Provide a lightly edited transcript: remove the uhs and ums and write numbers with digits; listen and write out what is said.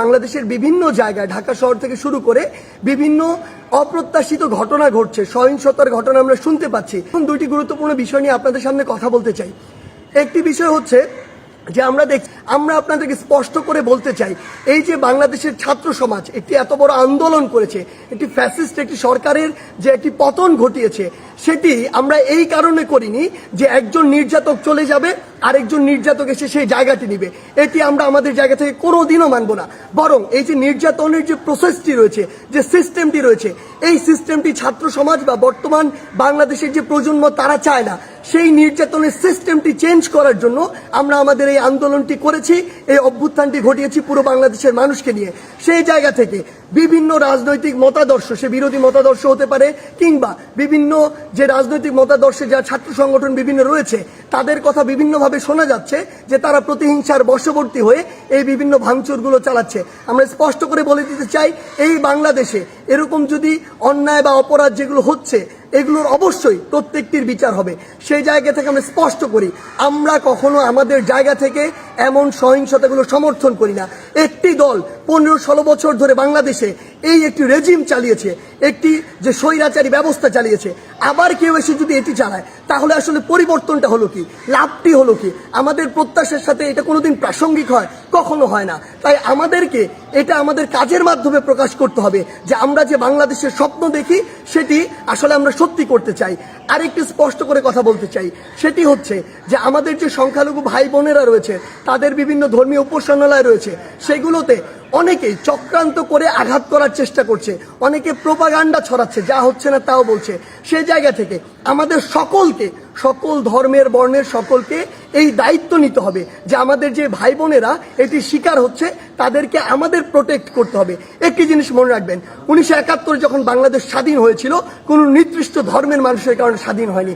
বাংলাদেশের বিভিন্ন জায়গায় ঢাকা শহর থেকে শুরু করে বিভিন্ন অপ্রত্যাশিত ঘটনা ঘটছে, সহিংসতার ঘটনা আমরা শুনতে পাচ্ছি। এখন দুইটি গুরুত্বপূর্ণ বিষয় নিয়ে আপনাদের সামনে কথা বলতে চাই। একটি বিষয় হচ্ছে যে আমরা আপনাদেরকে স্পষ্ট করে বলতে চাই, এই যে বাংলাদেশের ছাত্র সমাজ একটি এত বড় আন্দোলন করেছে, একটি ফ্যাসিস্ট একটি সরকারের যে একটি পতন ঘটিয়েছে, সেটি আমরা এই কারণে করিনি যে একজন নির্যাতক চলে যাবে আরেকজন নির্যাতক এসে সেই জায়গাটি নিবে। এটি আমরা আমাদের জায়গা থেকে কোনোদিনও মানব না। বরং এই যে নির্যাতনের যে প্রসেসটি রয়েছে, যে সিস্টেমটি রয়েছে, এই সিস্টেমটি ছাত্র সমাজ বা বর্তমান বাংলাদেশের যে প্রজন্ম তারা চায় না। সেই নির্যাতনের সিস্টেমটি চেঞ্জ করার জন্য আমরা আমাদের এই আন্দোলনটি করেছি, এই অভ্যুত্থানটি ঘটিয়েছি পুরো বাংলাদেশের মানুষকে নিয়ে। সেই জায়গা থেকে বিভিন্ন রাজনৈতিক মতাদর্শ, সে বিরোধী মতাদর্শ হতে পারে কিংবা বিভিন্ন যে রাজনৈতিক মতাদর্শে যা ছাত্র সংগঠন বিভিন্ন রয়েছে, তাদের কথা বিভিন্নভাবে শোনা যাচ্ছে যে তারা প্রতিহিংসার বশবর্তী হয়ে এই বিভিন্ন ভাঙচুরগুলো চালাচ্ছে। আমরা স্পষ্ট করে বলে দিতে চাই, এই বাংলাদেশে এরকম যদি অন্যায় বা অপরাধ যেগুলো হচ্ছে, এগুলোর অবশ্যই প্রত্যেকটির বিচার হবে। সেই জায়গা থেকে আমরা স্পষ্ট করি, আমরা কখনো আমাদের জায়গা থেকে এমন সহিংসতাগুলো সমর্থন করি না। একটি দল 15-16 বছর ধরে বাংলাদেশে এই একটি রেজিম চালিয়েছে, একটি যে স্বৈরাচারী ব্যবস্থা চালিয়েছে, আবার কেউ এসে যদি এটি চালায়, তাহলে আসলে পরিবর্তনটা হলো কি, লাভটি হলো কি? আমাদের প্রত্যাশার সাথে এটা কোনোদিন প্রাসঙ্গিক হয়? কখনো হয় না। তাই আমাদেরকে এটা আমাদের কাজের মাধ্যমে প্রকাশ করতে হবে যে আমরা যে বাংলাদেশের স্বপ্ন দেখি সেটি আসলে আমরা সত্যি করতে চাই। আরেকটি স্পষ্ট করে কথা বলতে চাই, সেটি হচ্ছে যে আমাদের যে সংখ্যালঘু ভাই বোনেরা রয়েছে, তাদের বিভিন্ন ধর্মীয় উপাসনালয় রয়েছে, সেগুলোতে অনেকেই চক্রান্ত করে আঘাত করার চেষ্টা করছে, অনেকে প্রোপাগান্ডা ছড়াচ্ছে, যা হচ্ছে না তাও বলছে। সেই জায়গা থেকে আমাদের সকলকে, সকল ধর্মের বর্ণের সকলকে এই দায়িত্ব নিতে হবে যে আমাদের যে ভাই বোনেরা এটি শিকার হচ্ছে, তাদেরকে আমাদের প্রোটেক্ট করতে হবে। একটি জিনিস মনে রাখবেন, 1971 যখন বাংলাদেশ স্বাধীন হয়েছিল, কোনো নির্দিষ্ট ধর্মের মানুষের কারণে স্বাধীন হয়নি।